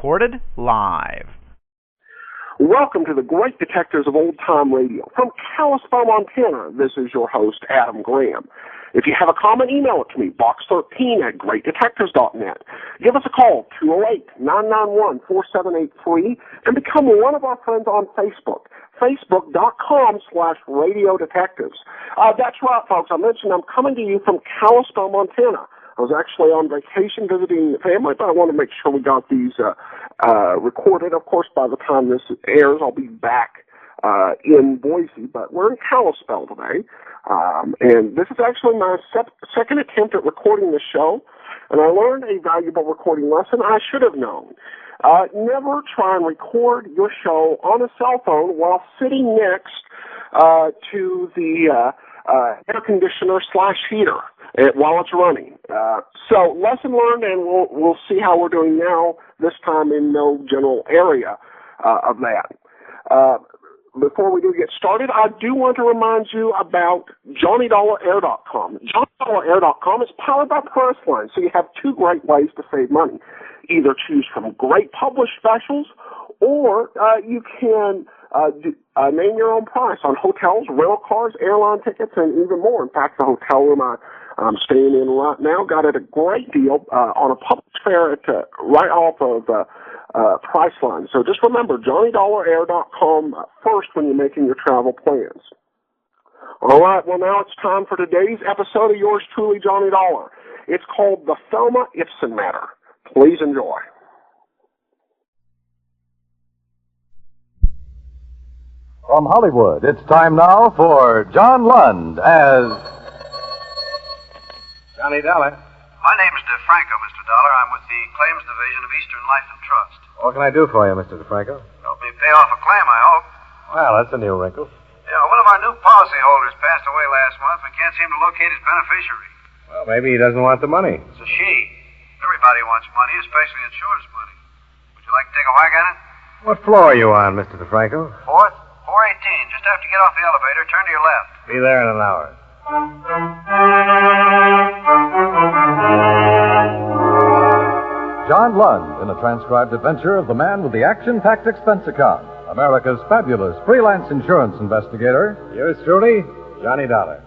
recorded live. Welcome to the Great Detectives of Old Time Radio. From Kalispell, Montana, this is your host, Adam Graham. If you have a comment, email it to me, box13@greatdetectives.net. Give us a call, 208-991-4783, and become one of our friends on Facebook, facebook.com/Radio Detectives. That's right, folks. I mentioned I'm coming to you from Kalispell, Montana. I was actually on vacation visiting the family, but I want to make sure we got these recorded. Of course, by the time this airs, I'll be back in Boise, but we're in Kalispell today. And this is actually my second attempt at recording the show, and I learned a valuable recording lesson I should have known. Never try and record your show on a cell phone while sitting next to the air conditioner / heater while it's running. So lesson learned, and we'll see how we're doing now, this time in no general area of that. Before we do get started, I do want to remind you about JohnnyDollarAir.com. JohnnyDollarAir.com is powered by Priceline, so you have two great ways to save money. Either choose from great published specials, or you can name your own price on hotels, rental cars, airline tickets, and even more. In fact, the hotel room I'm staying in right now got it a great deal on a published fare at right off of Priceline. So just remember, JohnnyDollarAir.com first when you're making your travel plans. All right, well, now it's time for today's episode of yours truly, Johnny Dollar. It's called The Thelma Ibsen Matter. Please enjoy. From Hollywood, it's time now for John Lund as Johnny Dollar. My name is DeFranco, Mr. Dollar. I'm with the Claims Division of Eastern Life and Trust. What can I do for you, Mr. DeFranco? Help me pay off a claim, I hope. Well, that's a new wrinkle. Yeah, one of our new policyholders passed away last month. We can't seem to locate his beneficiary. Well, maybe he doesn't want the money. It's a she. Everybody wants money, especially insurance money. Would you like to take a whack at it? What floor are you on, Mr. DeFranco? Fourth, 418. Just after you get off the elevator, turn to your left. Be there in an hour. John Lund in a transcribed adventure of the man with the action-packed expense account, America's fabulous freelance insurance investigator. Yours truly, Johnny Dollar.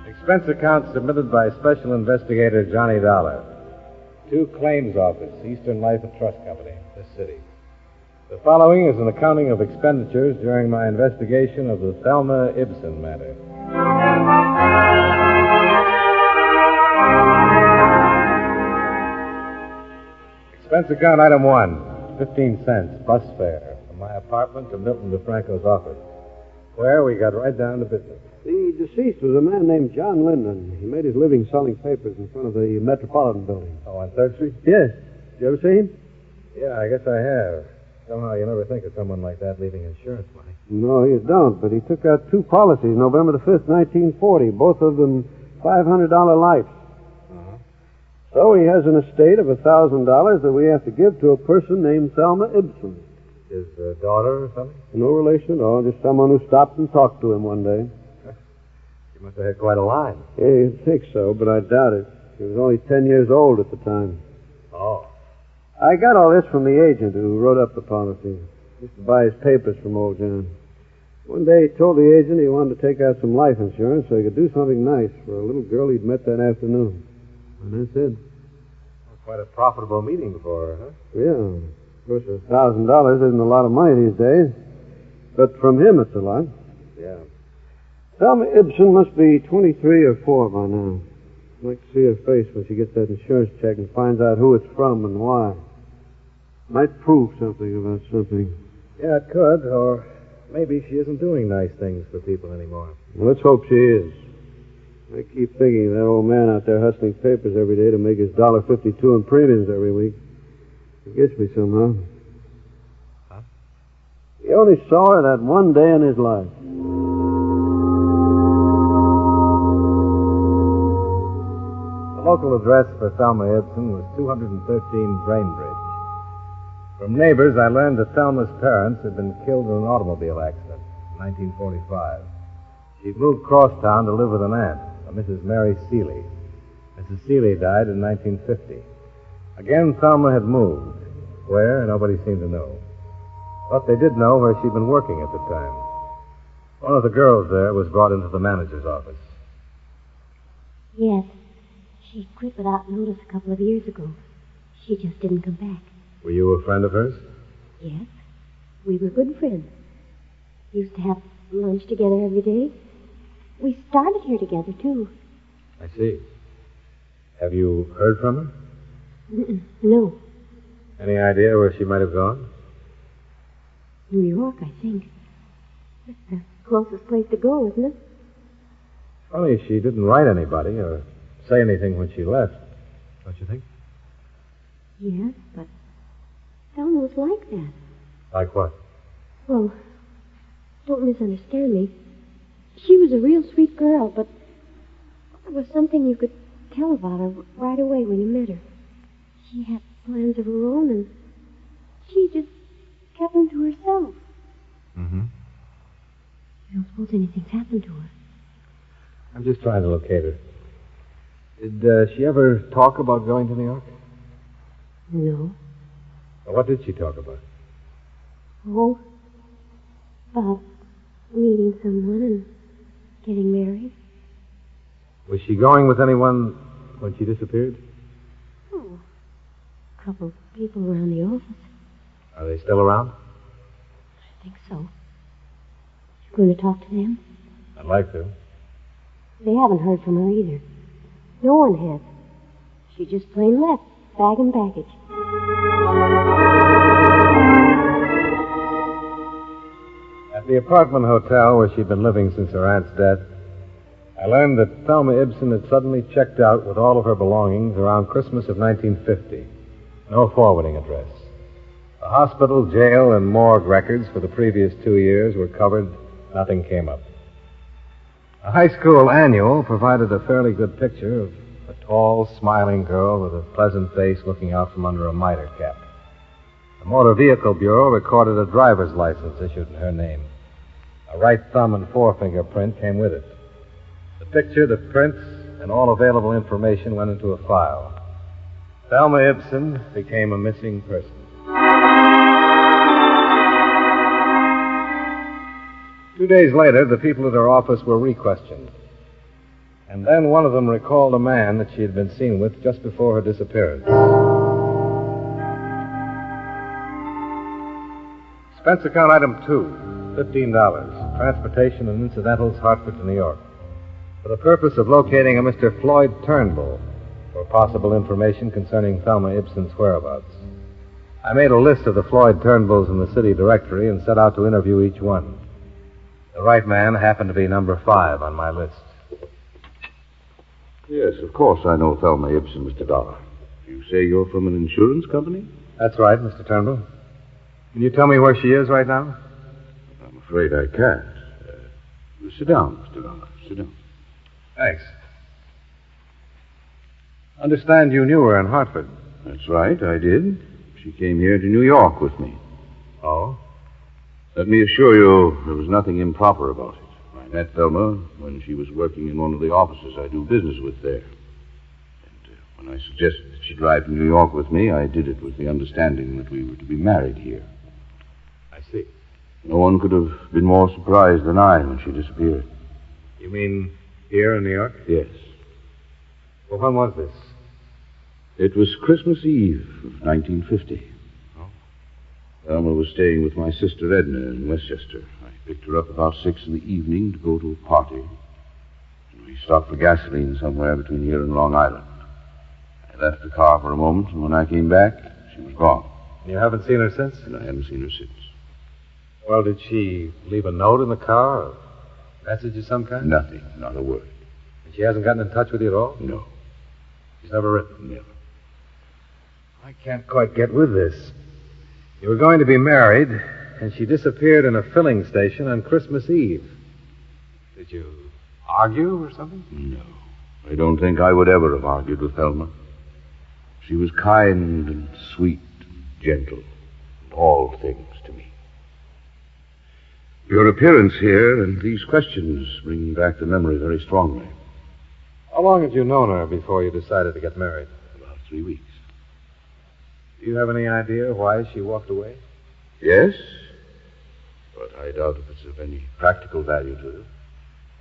Expense account submitted by Special Investigator Johnny Dollar. 2 Claims Office, Eastern Life and Trust Company, this city. The following is an accounting of expenditures during my investigation of the Thelma Ibsen matter. Expense account item 1, 15 cents, bus fare, from my apartment to Milton DeFranco's office, where we got right down to business. The deceased was a man named John Linden. He made his living selling papers in front of the Metropolitan Building. Oh, on 3rd Street? Yes. Did you ever see him? Yeah, I guess I have. Somehow you never think of someone like that leaving insurance money. No, you don't, but he took out 2 policies November the 5th, 1940, both of them $500 life. Uh-huh. So he has an estate of $1,000 that we have to give to a person named Thelma Ibsen. His daughter or something? No relation at all, just someone who stopped and talked to him one day. She must have had quite a line. Yeah, you'd think so, but I doubt it. He was only 10 years old at the time. Oh. I got all this from the agent who wrote up the policy. He used to buy his papers from old John. One day he told the agent he wanted to take out some life insurance so he could do something nice for a little girl he'd met that afternoon. And that's it. Well, quite a profitable meeting for her, huh? Yeah. Of course, $1,000 isn't a lot of money these days. But from him, it's a lot. Yeah. Thelma Ibsen must be 23 or 4 by now. I'd like to see her face when she gets that insurance check and finds out who it's from and why. Might prove something about something. Yeah, it could, or maybe she isn't doing nice things for people anymore. Well, let's hope she is. I keep thinking of that old man out there hustling papers every day to make his $1.52 in premiums every week. It gets me somehow. Huh? He only saw her that one day in his life. The local address for Thelma Ibsen was 213 Brainbridge. From neighbors, I learned that Thelma's parents had been killed in an automobile accident in 1945. She'd moved across town to live with an aunt, a Mrs. Mary Seeley. Mrs. Seeley died in 1950. Again, Thelma had moved. Where, nobody seemed to know. But they did know where she'd been working at the time. One of the girls there was brought into the manager's office. Yes. She quit without notice a couple of years ago. She just didn't come back. Were you a friend of hers? Yes. We were good friends. Used to have lunch together every day. We started here together, too. I see. Have you heard from her? No. Any idea where she might have gone? New York, I think. That's the closest place to go, isn't it? Funny she didn't write anybody or say anything when she left, don't you think? Yes, but Thelma was like that. Like what? Well, don't misunderstand me. She was a real sweet girl, but there was something you could tell about her right away when you met her. She had plans of her own, and she just kept them to herself. Mm-hmm. I don't suppose anything's happened to her. I'm just trying to locate her. Did she ever talk about going to New York? No. Well, what did she talk about? Oh, about meeting someone and getting married. Was she going with anyone when she disappeared? Oh, a couple of people around the office. Are they still around? I think so. You going to talk to them? I'd like to. They haven't heard from her either. No one has. She just plain left, bag and baggage. At the apartment hotel where she'd been living since her aunt's death, I learned that Thelma Ibsen had suddenly checked out with all of her belongings around Christmas of 1950. No forwarding address. The hospital, jail, and morgue records for the previous 2 years were covered. Nothing came up. A high school annual provided a fairly good picture of a tall, smiling girl with a pleasant face looking out from under a mitre cap. The Motor Vehicle Bureau recorded a driver's license issued in her name. A right thumb and forefinger print came with it. The picture, the prints, and all available information went into a file. Thelma Ibsen became a missing person. Two days later, the people at her office were re-questioned. And then one of them recalled a man that she had been seen with just before her disappearance. Expense account item 2, $15. Transportation and incidentals, Hartford to New York. For the purpose of locating a Mr. Floyd Turnbull for possible information concerning Thelma Ibsen's whereabouts. I made a list of the Floyd Turnbulls in the city directory and set out to interview each one. The right man happened to be number 5 on my list. Yes, of course I know Thelma Ibsen, Mr. Dollar. You say you're from an insurance company? That's right, Mr. Turnbull. Can you tell me where she is right now? I'm afraid I can't. Sit down, Mr. Dollar. Sit down. Thanks. Understand you knew her in Hartford. That's right, I did. She came here to New York with me. Oh? Let me assure you, there was nothing improper about it. I met Thelma when she was working in one of the offices I do business with there. And when I suggested that she drive to New York with me, I did it with the understanding that we were to be married here. I see. No one could have been more surprised than I when she disappeared. You mean here in New York? Yes. Well, when was this? It was Christmas Eve of 1950. Oh? Thelma was staying with my sister Edna in Westchester. I picked her up about 6 in the evening to go to a party. And we stopped for gasoline somewhere between here and Long Island. I left the car for a moment, and when I came back, she was gone. And you haven't seen her since? And I haven't seen her since. Well, did she leave a note in the car? Or message of some kind? Nothing, not a word. And she hasn't gotten in touch with you at all? No. She's never written? Never. I can't quite get with this. You were going to be married, and she disappeared in a filling station on Christmas Eve. Did you argue or something? No. I don't think I would ever have argued with Thelma. She was kind and sweet and gentle. all things to me. Your appearance here and these questions bring back the memory very strongly. How long had you known her before you decided to get married? About 3 weeks. Do you have any idea why she walked away? Yes, but I doubt if it's of any practical value to you.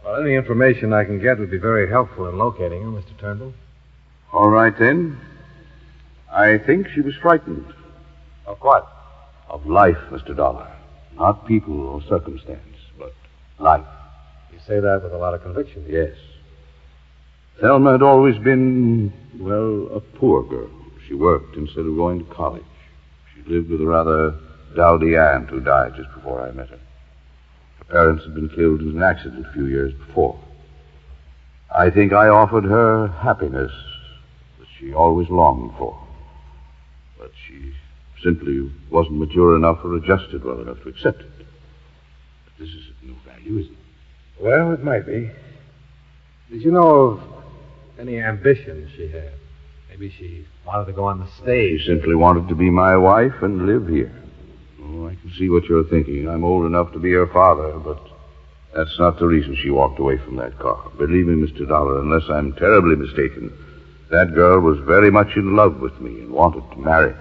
Well, any information I can get would be very helpful in locating her, Mr. Turnbull. All right, then. I think she was frightened. Of what? Of life, Mr. Dollar. Not people or circumstance, but life. You say that with a lot of conviction. Yes. Thelma had always been, well, a poor girl. She worked instead of going to college. She lived with a rather dowdy aunt who died just before I met her. Her parents had been killed in an accident a few years before. I think I offered her happiness that she always longed for. But she simply wasn't mature enough or adjusted well enough to accept it. But this is of no value, isn't it? Well, it might be. Did you know of any ambitions she had? Maybe she wanted to go on the stage. She simply wanted to be my wife and live here. Oh, I can see what you're thinking. I'm old enough to be her father, but that's not the reason she walked away from that car. Believe me, Mr. Dollar, unless I'm terribly mistaken, that girl was very much in love with me and wanted to marry me.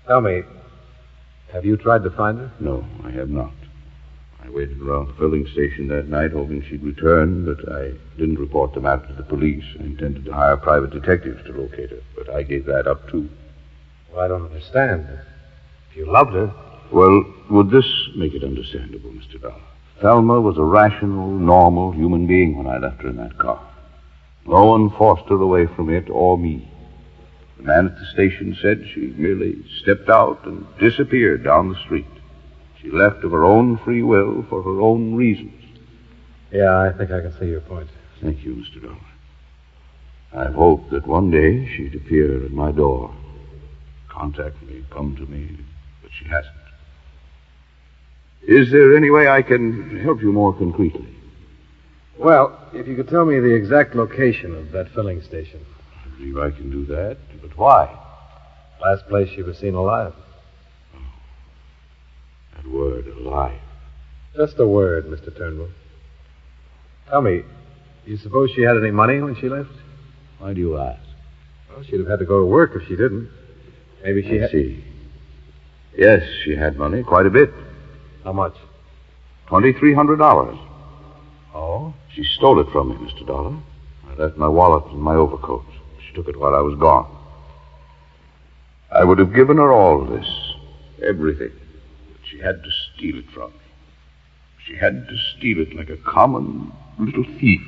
Tell me, have you tried to find her? No, I have not. I waited around the filling station that night hoping she'd return, but I didn't report the matter to the police. I intended to hire private detectives to locate her, but I gave that up, too. Well, I don't understand. If you loved her... Well, would this make it understandable, Mr. Dollar? Thelma was a rational, normal human being when I left her in that car. No one forced her away from it or me. The man at the station said she merely stepped out and disappeared down the street. She left of her own free will for her own reasons. Yeah, I think I can see your point. Thank you, Mr. Dollar. I've hoped that one day she'd appear at my door, contact me, come to me, but she hasn't. Is there any way I can help you more concretely? Well, if you could tell me the exact location of that filling station. I believe I can do that, but why? Last place she was seen alive. That word, alive. Just a word, Mr. Turnbull. Tell me, do you suppose she had any money when she left? Why do you ask? Well, she'd have had to go to work if she didn't. Maybe she I see. Yes, she had money, quite a bit. How much? $2,300. Oh? She stole it from me, Mr. Dollar. I left my wallet in my overcoat. She took it while I was gone. I would have given her all this, everything. But she had to steal it from me. She had to steal it like a common little thief.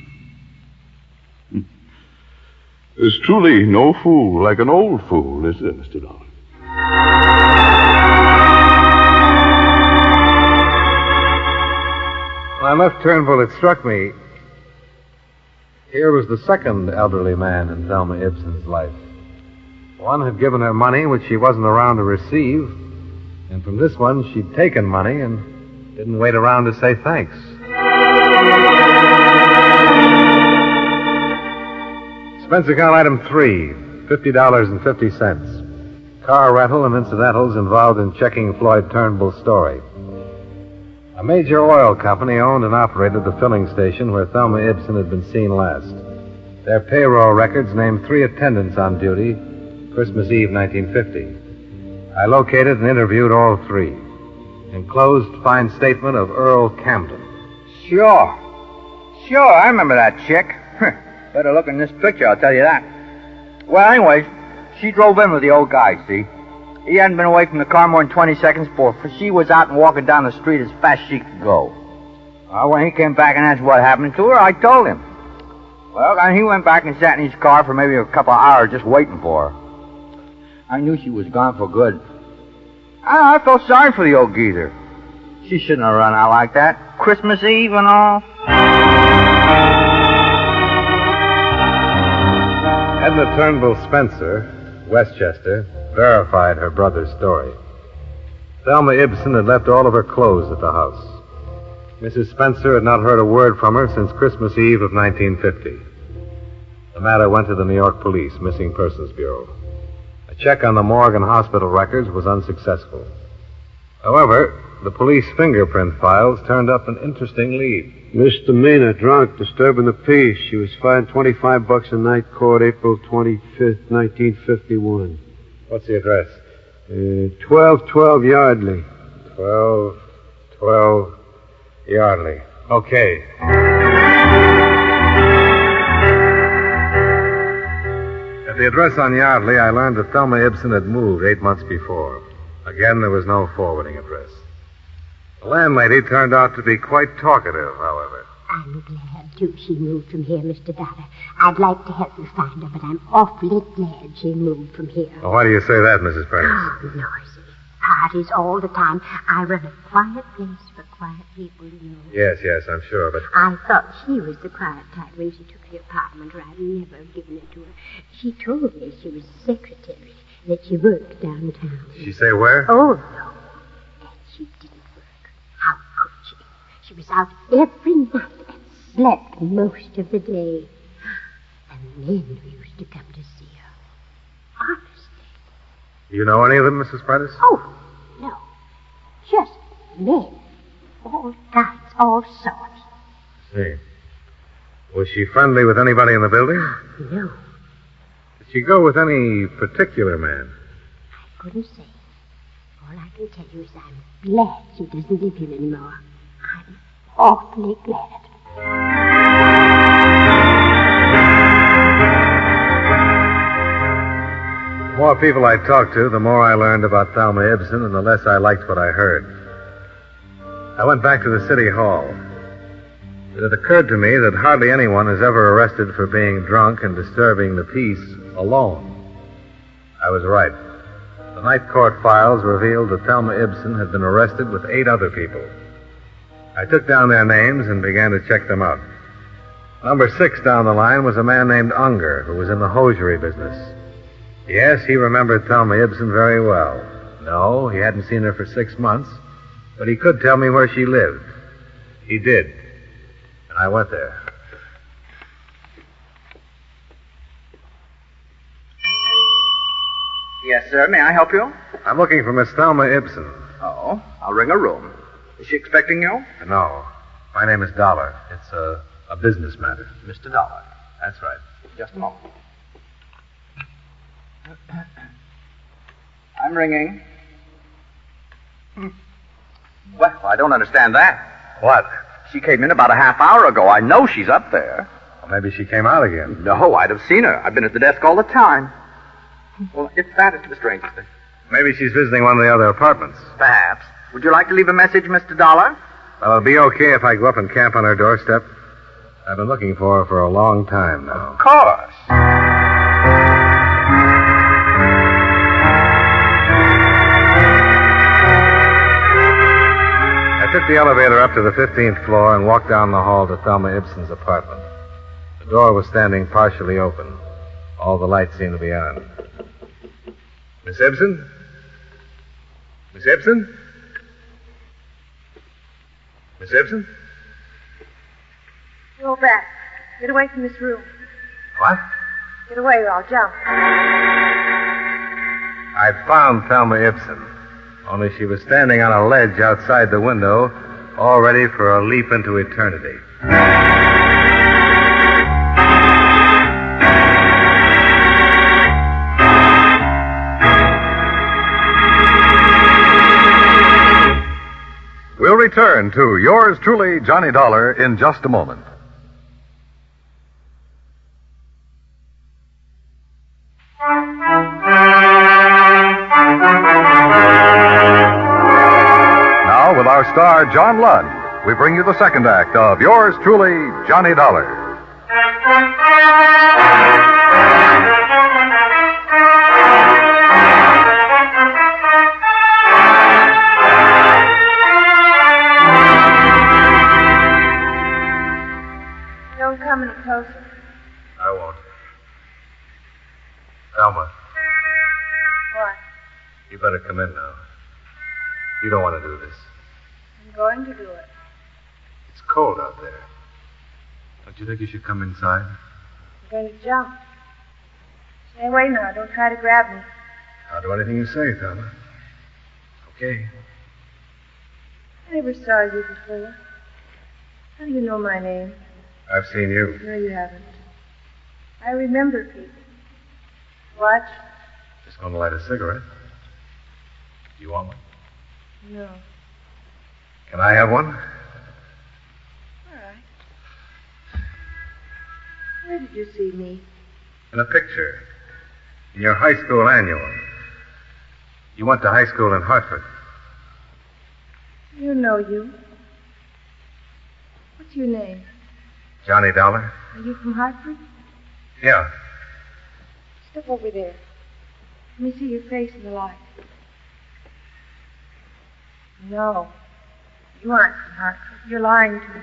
There's truly no fool like an old fool, is there, Mr. Dollar? When I left Turnbull, it struck me. Here was the second elderly man in Thelma Ibsen's life. One had given her money which she wasn't around to receive, and from this one she'd taken money and didn't wait around to say thanks. Expense account item 3, $50.50. Car rental and incidentals involved in checking Floyd Turnbull's story. A major oil company owned and operated the filling station where Thelma Ibsen had been seen last. Their payroll records named 3 attendants on duty Christmas Eve, 1950. I located and interviewed all 3. Enclosed fine statement of Earl Camden. Sure, I remember that chick. Better look in this picture, I'll tell you that. Well, anyways, she drove in with the old guy, see? He hadn't been away from the car more than 20 seconds before she was out and walking down the street as fast as she could go. When he came back and asked what happened to her, I told him. Well, and he went back and sat in his car for maybe a couple of hours just waiting for her. I knew she was gone for good. I felt sorry for the old geezer. She shouldn't have run out like that. Christmas Eve and all. Edna Turnbull Spencer, Westchester, verified her brother's story. Thelma Ibsen had left all of her clothes at the house. Mrs. Spencer had not heard a word from her since Christmas Eve of 1950. The matter went to the New York Police Missing Persons Bureau. A check on the morgue and hospital records was unsuccessful. However, the police fingerprint files turned up an interesting lead. Misdemeanor, drunk, disturbing the peace. She was fined $25 a night, court April 25th, 1951. What's the address? 1212 Yardley. 1212 Yardley. Okay. At the address on Yardley, I learned that Thelma Ibsen had moved 8 months before. Again, there was no forwarding address. The landlady turned out to be quite talkative, however. I'm glad, too, she moved from here, Mr. Dollar. I'd like to help you find her, but I'm awfully glad she moved from here. Well, why do you say that, Mrs. Prentice? Oh, noisy. Parties all the time. I run a quiet place for quiet people, you know. Yes, I'm sure, but... I thought she was the quiet type when she took the apartment, or I'd never have given it to her. She told me she was secretary, that she worked downtown. Did she say where? Oh, no. That she didn't work. How could she? She was out every night and slept most of the day. And then we used to come to see her. Honestly. You know any of them, Mrs. Prentice? Oh, no. Just men. All kinds, all sorts. See. Was she friendly with anybody in the building? No. Did she go with any particular man? I couldn't say. All I can tell you is I'm glad she doesn't live here anymore. I'm awfully glad. The more people I talked to, the more I learned about Thelma Ibsen, and the less I liked what I heard. I went back to the city hall. It had occurred to me that hardly anyone is ever arrested for being drunk and disturbing the peace alone. I was right. The night court files revealed that Thelma Ibsen had been arrested with 8 other people. I took down their names and began to check them out. Number 6 down the line was a man named Unger, who was in the hosiery business. Yes, he remembered Thelma Ibsen very well. No, he hadn't seen her for 6 months, but he could tell me where she lived. He did. And I went there. Yes, sir. May I help you? I'm looking for Miss Thelma Ibsen. Oh, I'll ring a room. Is she expecting you? No. My name is Dollar. It's a business matter. Mr. Dollar. That's right. Just a moment. I'm ringing. Well, I don't understand that. What? She came in about a half hour ago. I know she's up there. Well, maybe she came out again. No, I'd have seen her. I've been at the desk all the time. Well, if that is the strangest thing. Maybe she's visiting one of the other apartments. Perhaps. Would you like to leave a message, Mr. Dollar? Well, it'll be okay if I go up and camp on her doorstep. I've been looking for her for a long time now. Of course. I took the elevator up to the 15th floor and walked down the hall to Thelma Ibsen's apartment. The door was standing partially open. All the lights seemed to be on. Miss Ibsen? Miss Ibsen? Miss Ibsen? Go back. Get away from this room. What? Get away or I'll jump. I'd found Thelma Ibsen, only she was standing on a ledge outside the window, all ready for a leap into eternity. We'll return to yours truly, Johnny Dollar, in just a moment. Now, with our star, John Lund, we bring you the second act of yours truly, Johnny Dollar. Don't come any closer. I won't. Thelma, What? you better come in now. You don't want to do this. I'm going to do it. It's cold out there. Don't you think you should come inside? I'm going to jump. Stay away now. Don't try to grab me. I'll do anything you say, Thelma. Okay. I never saw you before. How do you know my name? I've seen you. No, you haven't. I remember people. What? Just going to light a cigarette. You want one? No. Can I have one? All right. Where did you see me? In a picture. In your high school annual. You went to high school in Hartford. You know you. What's your name? Johnny Dollar? Are you from Hartford? Yeah. Step over there. Let me see your face in the light. No. You aren't from Hartford. You're lying to me.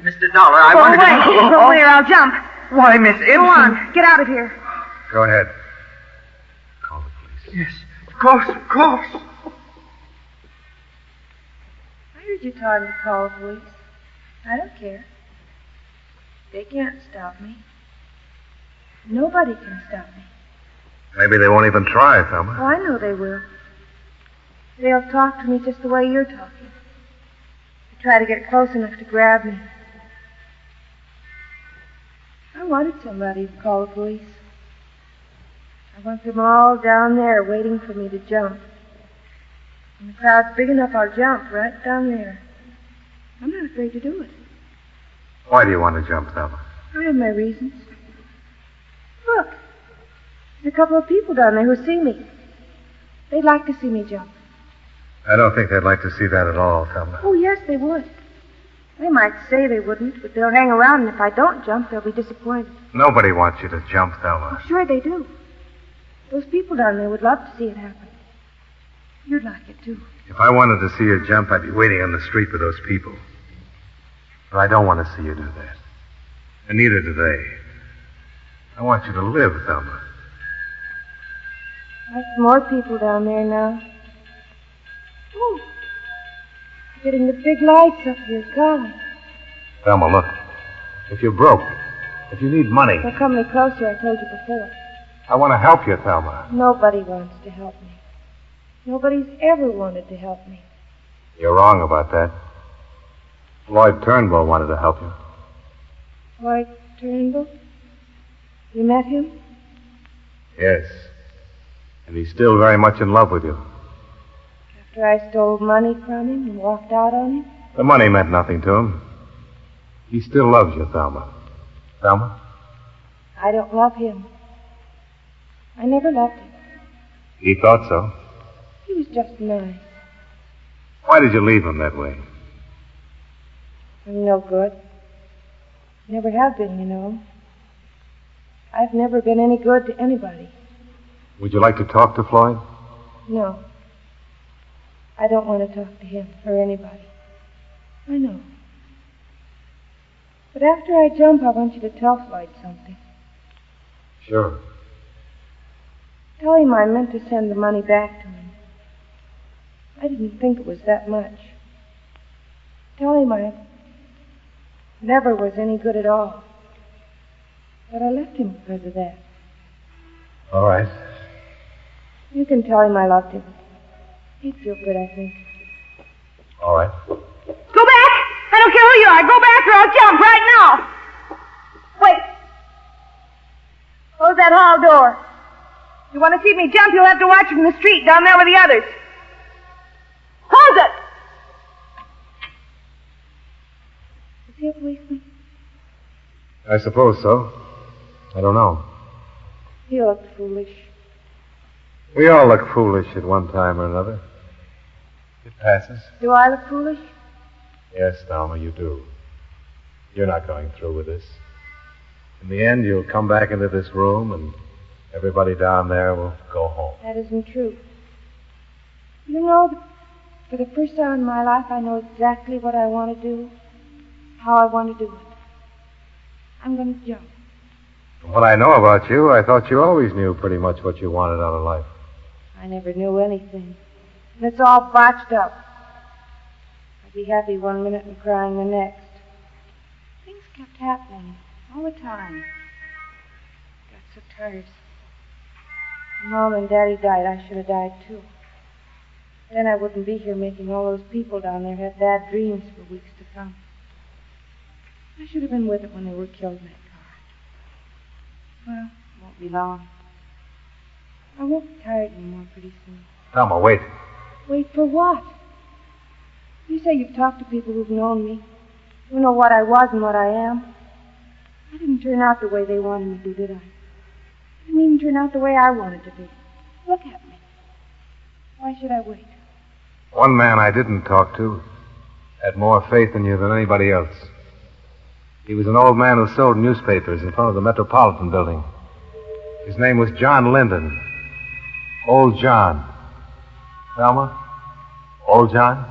Mr. Dollar, I Go wanted away. to... Go away or I'll jump. Why, Miss Ibsen? Go on. Get out of here. Go ahead. Call the police. Yes, of course, of course. I heard you telling to call the police. I don't care. They can't stop me. Nobody can stop me. Maybe they won't even try, Thelma. Oh, I know they will. They'll talk to me just the way you're talking. They try to get close enough to grab me. I wanted somebody to call the police. I want them all down there waiting for me to jump. When the crowd's big enough, I'll jump right down there. I'm not afraid to do it. Why do you want to jump, Thelma? I have my reasons. Look, there's a couple of people down there who see me. They'd like to see me jump. I don't think they'd like to see that at all, Thelma. Oh, yes, they would. They might say they wouldn't, but they'll hang around, and if I don't jump, they'll be disappointed. Nobody wants you to jump, Thelma. Oh, sure they do. Those people down there would love to see it happen. You'd like it, too. If I wanted to see you jump, I'd be waiting on the street with those people. But I don't want to see you do that. And neither do they. I want you to live, Thelma. There's more people down there now. Oh, getting the big lights up here, golly. Thelma, look. If you're broke, if you need money, They'll come any closer, I told you before. I want to help you, Thelma. Nobody wants to help me. Nobody's ever wanted to help me. You're wrong about that. Lloyd Turnbull wanted to help you. Lloyd Turnbull? You met him? Yes. And he's still very much in love with you. After I stole money from him and walked out on him? The money meant nothing to him. He still loves you, Thelma. Thelma? I don't love him. I never loved him. He thought so. He was just nice. Why did you leave him that way? I'm no good. Never have been, you know. I've never been any good to anybody. Would you like to talk to Floyd? No. I don't want to talk to him or anybody. I know. But after I jump, I want you to tell Floyd something. Sure. Tell him I meant to send the money back to him. I didn't think it was that much. Tell him I never was any good at all. But I left him because of that. All right. You can tell him I loved him. He'd feel good, I think. All right. Go back! I don't care who you are. Go back or I'll jump right now. Wait. Close that hall door. If you want to see me jump, you'll have to watch from the street down there with the others. Close it! Is he a policeman? I suppose so. I don't know. He looked foolish. We all look foolish at one time or another. It passes. Do I look foolish? Yes, Thelma, you do. You're not going through with this. In the end, you'll come back into this room, and everybody down there will go home. That isn't true. You know, for the first time in my life, I know exactly what I want to do, how I want to do it. I'm going to jump. From what I know about you, I thought you always knew pretty much what you wanted out of life. I never knew anything. And it's all botched up. I'd be happy one minute and crying the next. Things kept happening all the time. Got so tired. When Mom and Daddy died, I should have died too. Then I wouldn't be here making all those people down there have bad dreams for weeks to come. I should have been with it when they were killed in that car. Well, it won't be long. I won't be tired anymore pretty soon. Thelma, wait. Wait for what? You say you've talked to people who've known me, who know what I was and what I am. I didn't turn out the way they wanted me to, did I? I didn't even turn out the way I wanted to be. Look at me. Why should I wait? One man I didn't talk to had more faith in you than anybody else. He was an old man who sold newspapers in front of the Metropolitan Building. His name was John Linden. Old John. Thelma? Old John?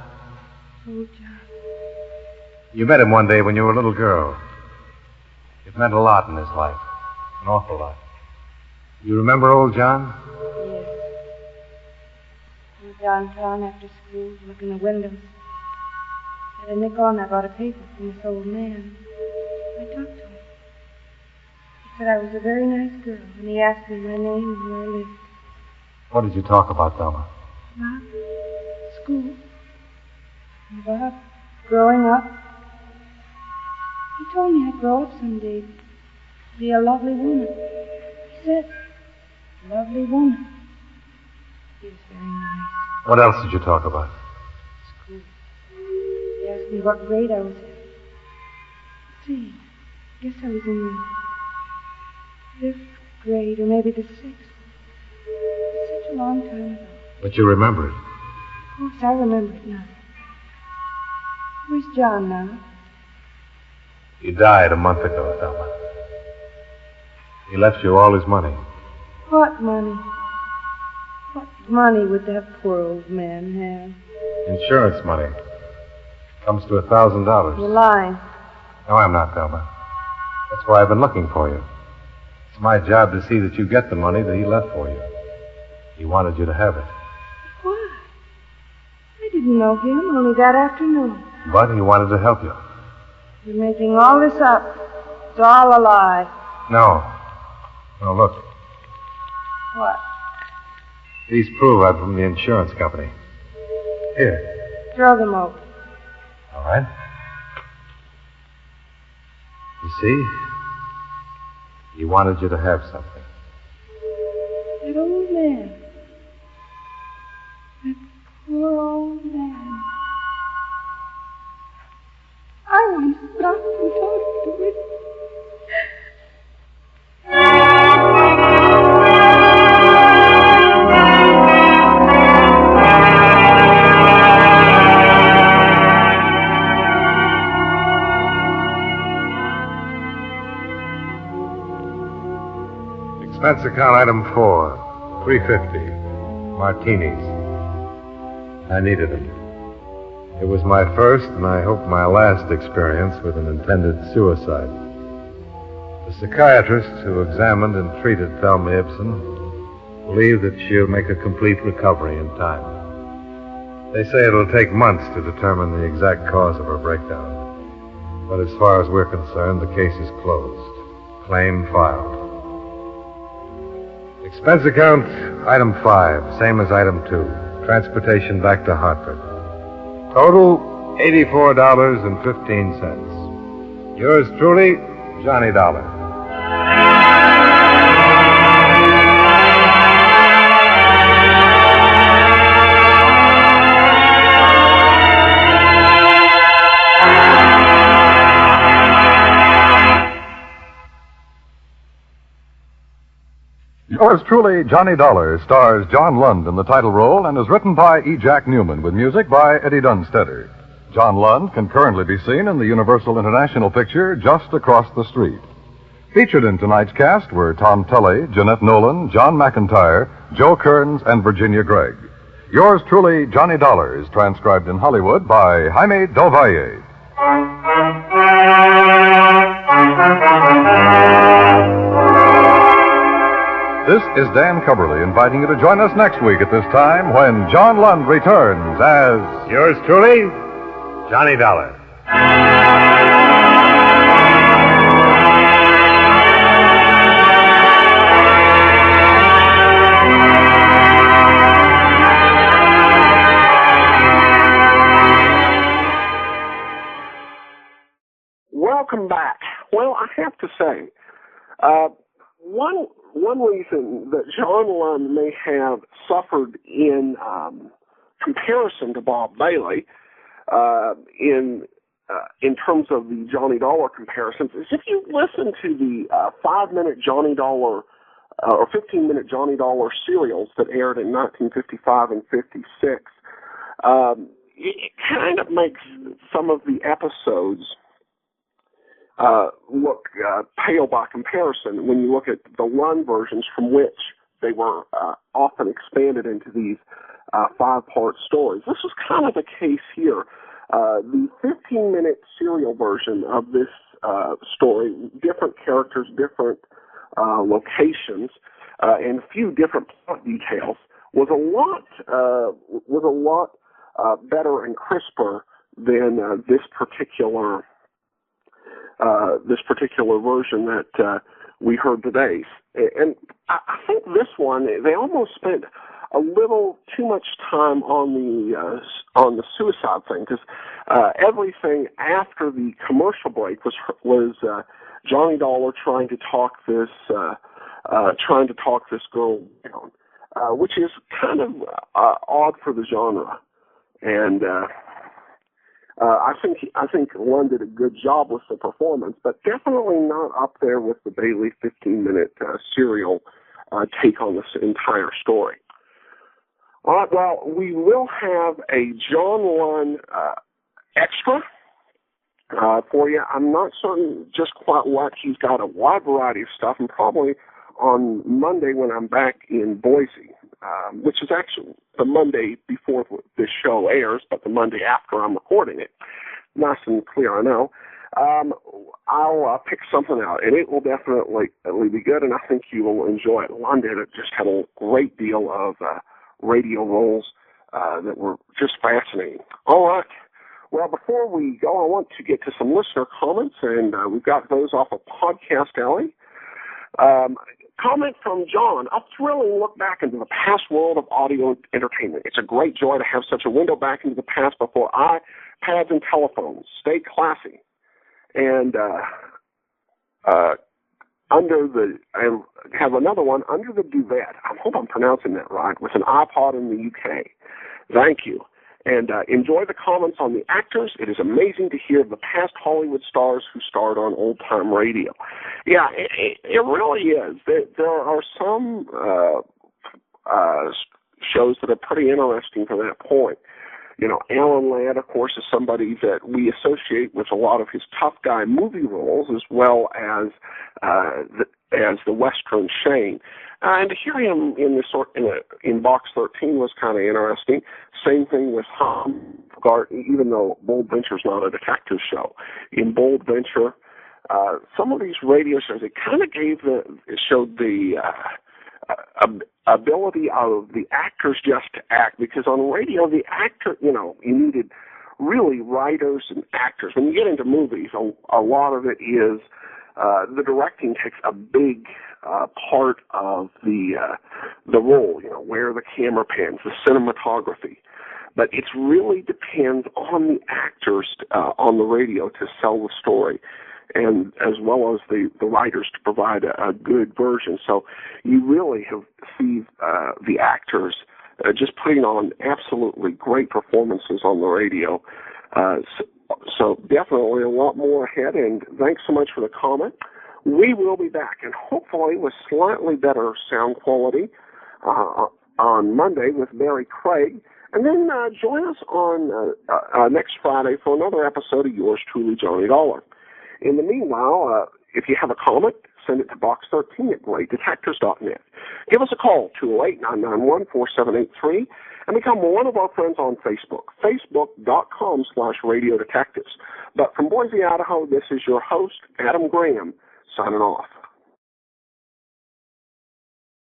Old John. You met him one day when you were a little girl. It meant a lot in his life. An awful lot. You remember old John? Yes. I was downtown after school, looking in the windows. Had a nickel and I bought a paper from this old man. I talked to him. He said I was a very nice girl, and he asked me my name and where I lived. What did you talk about, Thelma? About school. About growing up. He told me I'd grow up someday, be a lovely woman. He said, lovely woman. He was very nice. What else did you talk about? School. He asked me what grade I was in. See, I guess I was in the 5th grade, or maybe the 6th. It's such a long time ago. But you remember it. Of course, I remember it now. Where's John now? He died a month ago, Thelma. He left you all his money. What money? What money would that poor old man have? Insurance money. Comes to $1,000. You're lying. No, I'm not, Thelma. That's why I've been looking for you. It's my job to see that you get the money that he left for you. He wanted you to have it. Why? I didn't know him only that afternoon. But he wanted to help you. You're making all this up. It's all a lie. No. No, look. What? These prove I'm from the insurance company. Here. Throw them over. All right. You see? He wanted you to have something. That old man. That poor old man. I want to stop and talk to him. Expense account item 4, $3.50. Martinis. I needed them. It was my first, and I hope my last, experience with an intended suicide. The psychiatrists who examined and treated Thelma Ibsen believe that she'll make a complete recovery in time. They say it'll take months to determine the exact cause of her breakdown. But as far as we're concerned, the case is closed. Claim filed. Expense account item 5, same as item 2. Transportation back to Hartford. Total, $84.15. Yours truly, Johnny Dollar. Yours truly, Johnny Dollar, stars John Lund in the title role and is written by E. Jack Newman with music by Eddie Dunstetter. John Lund can currently be seen in the Universal International picture Just Across the Street. Featured in tonight's cast were Tom Tully, Jeanette Nolan, John McIntyre, Joe Kearns, and Virginia Gregg. Yours truly, Johnny Dollar, is transcribed in Hollywood by Jaime Del Valle. This is Dan Cubberly inviting you to join us next week at this time when John Lund returns as... Yours truly, Johnny Dollar. welcome back. Well, I have to say, one reason that John Lund may have suffered in comparison to Bob Bailey in terms of the Johnny Dollar comparisons is if you listen to the 5-minute Johnny Dollar or 15-minute Johnny Dollar serials that aired in 1955 and 56, it kind of makes some of the episodes look pale by comparison when you look at the Lund versions, from which they were often expanded into these 5-part stories. This is kind of the case here. The 15-minute serial version of this story, different characters, different locations, and a few different plot details, was a lot better and crisper than this particular version that we heard today. And I think this one, they almost spent a little too much time on the suicide thing, because everything after the commercial break was Johnny Dollar trying to talk this girl down, which is kind of odd for the genre. And I think Lund did a good job with the performance, but definitely not up there with the Bailey 15-minute serial take on this entire story. All right, well, we will have a John Lund extra for you. I'm not certain just quite what. He's got a wide variety of stuff, and probably on Monday when I'm back in Boise, which is actually the Monday before this show airs, but the Monday after I'm recording it. Nice and clear, I know. I'll pick something out, and it will definitely be good, and I think you will enjoy it. London just had a great deal of radio roles that were just fascinating. All right. Well, before we go, I want to get to some listener comments, and we've got those off of Podcast Alley. Comment from John: a thrilling look back into the past world of audio entertainment. It's a great joy to have such a window back into the past before iPads and telephones. Stay classy. And I have another one, Under the Duvet. I hope I'm pronouncing that right, with an iPod in the UK. Thank you. And enjoy the comments on the actors. It is amazing to hear of the past Hollywood stars who starred on old-time radio. Yeah, it really is. There are some shows that are pretty interesting from that point. You know, Alan Ladd, of course, is somebody that we associate with a lot of his tough guy movie roles, as well as the Western Shane. And to hear him in Box 13 was kind of interesting. Same thing with Hogart, even though Bold Venture's not a detective show. In Bold Venture, some of these radio shows, it kind of showed the ability of the actors just to act, because on radio, the actor, you needed really writers and actors. When you get into movies, a lot of it is the directing takes a big part of the role, where the camera pans, the cinematography. But it really depends on the actors on the radio to sell the story, and as well as the writers to provide a good version. So you really see the actors just putting on absolutely great performances on the radio. So definitely a lot more ahead, and thanks so much for the comment. We will be back, and hopefully with slightly better sound quality on Monday with Barry Craig. And then join us on next Friday for another episode of yours truly, Johnny Dollar. In the meanwhile, if you have a comment, send it to box13@greatdetectives.net. Give us a call, 208-991-4783, and become one of our friends on Facebook, facebook.com/radiodetectives. But from Boise, Idaho, this is your host, Adam Graham, signing off.